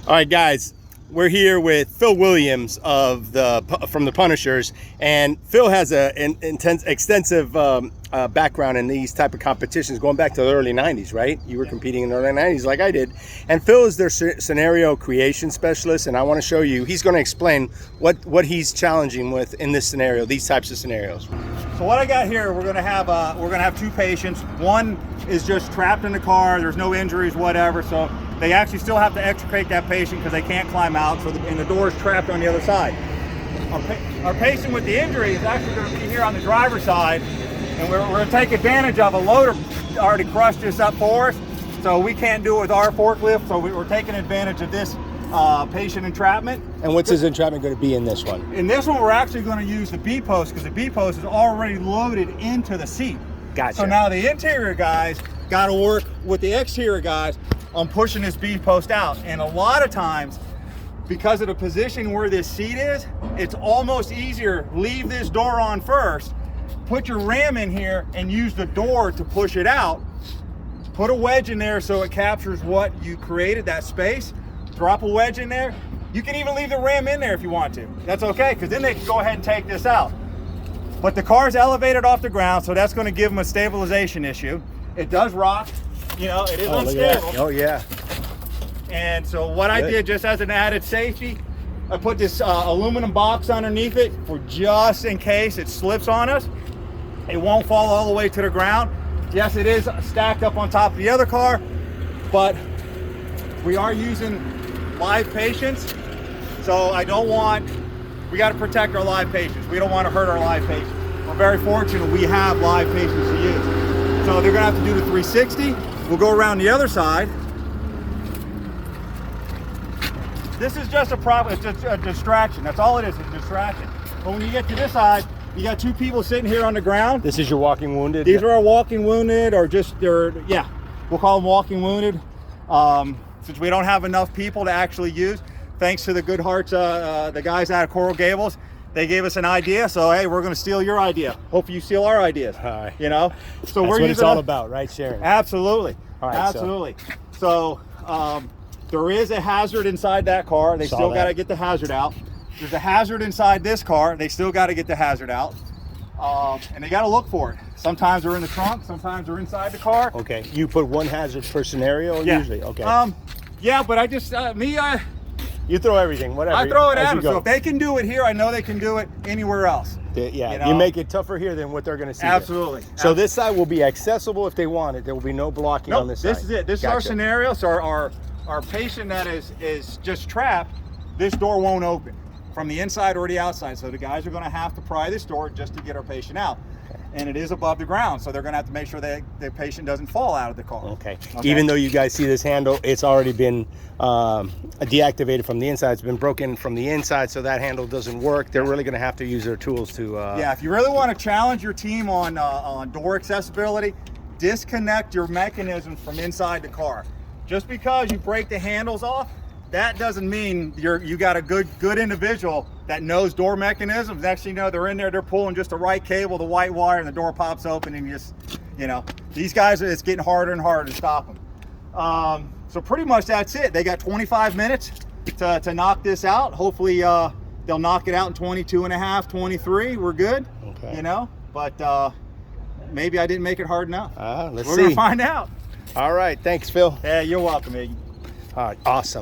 All right, guys, we're here with Phil Williams from the Punishers, and Phil has an extensive background in these type of competitions going back to the early 90s, right? You were competing in the early 90s like I did. And Phil is their scenario creation specialist, and I want to show you, he's going to explain what he's challenging with in this scenario, these types of scenarios. So what I got here, we're gonna have two patients. One is just trapped in the car, there's no injuries, whatever, so they actually still have to extricate that patient because they can't climb out, and the door is trapped on the other side. Our patient with the injury is actually going to be here on the driver's side, and we're going to take advantage of a loader already crushed this up for us, so we can't do it with our forklift, so we're taking advantage of this patient entrapment. And what's his entrapment going to be in this one? In this one, we're actually going to use the B-post because the B-post is already loaded into the seat. Gotcha. So now the interior guys got to work with the exterior guys on pushing this B-post out. And a lot of times, because of the position where this seat is, it's almost easier, leave this door on first, put your ram in here and use the door to push it out. Put a wedge in there so it captures what you created, that space. Drop a wedge in there. You can even leave the ram in there if you want to. That's okay, because then they can go ahead and take this out. But the car's elevated off the ground, so that's going to give them a stabilization issue. It does rock. You know, it is unstable. Oh yeah. And so what I did, just as an added safety, I put this aluminum box underneath it for just in case it slips on us. It won't fall all the way to the ground. Yes, it is stacked up on top of the other car, but we are using live patients. So we got to protect our live patients. We don't want to hurt our live patients. We're very fortunate we have live patients to use. So they're going to have to do the 360. We'll go around the other side. This is just it's just a distraction. That's all it is, a distraction. But when you get to this side, you got two people sitting here on the ground. This is your walking wounded? These are our walking wounded, or we'll call them walking wounded. Since we don't have enough people to actually use, thanks to the good hearts, the guys out of Coral Gables, they gave us an idea, so hey, we're going to steal your idea. Hopefully you steal our ideas. You know, so that's what it's all about, right, Sharon? Absolutely. All right, absolutely. So there is a hazard inside that car. They still got to get the hazard out. There's a hazard inside this car. They still got to get the hazard out, and they got to look for it. Sometimes they're in the trunk. Sometimes they're inside the car. Okay. You put one hazard per scenario usually. Okay. Yeah, but I just you throw everything, whatever. I throw it at them. So if they can do it here, I know they can do it anywhere else. Yeah, you know? You make it tougher here than what they're going to see. Absolutely. So this side will be accessible if they want it. There will be no blocking on this side. This is it. This is our scenario. So our patient that is just trapped, this door won't open from the inside or the outside. So the guys are going to have to pry this door just to get our patient out. And it is above the ground, so they're going to have to make sure that the patient doesn't fall out of the car. Okay. Even though you guys see this handle, it's already been deactivated from the inside. It's been broken from the inside, so that handle doesn't work. They're really going to have to use their tools to... Yeah, if you really want to challenge your team on door accessibility, disconnect your mechanisms from inside the car. Just because you break the handles off, that doesn't mean you got a good individual that knows door mechanisms. Next thing you know, they're in there, they're pulling just the right cable, the white wire, and the door pops open, and these guys, it's getting harder and harder to stop them. So pretty much that's it. They got 25 minutes to knock this out. Hopefully they'll knock it out in 22 and a half, 23. We're good. Okay. But maybe I didn't make it hard enough. Let's see. We're gonna find out. All right. Thanks, Phil. Yeah, you're welcome, Iggy. All right. Awesome.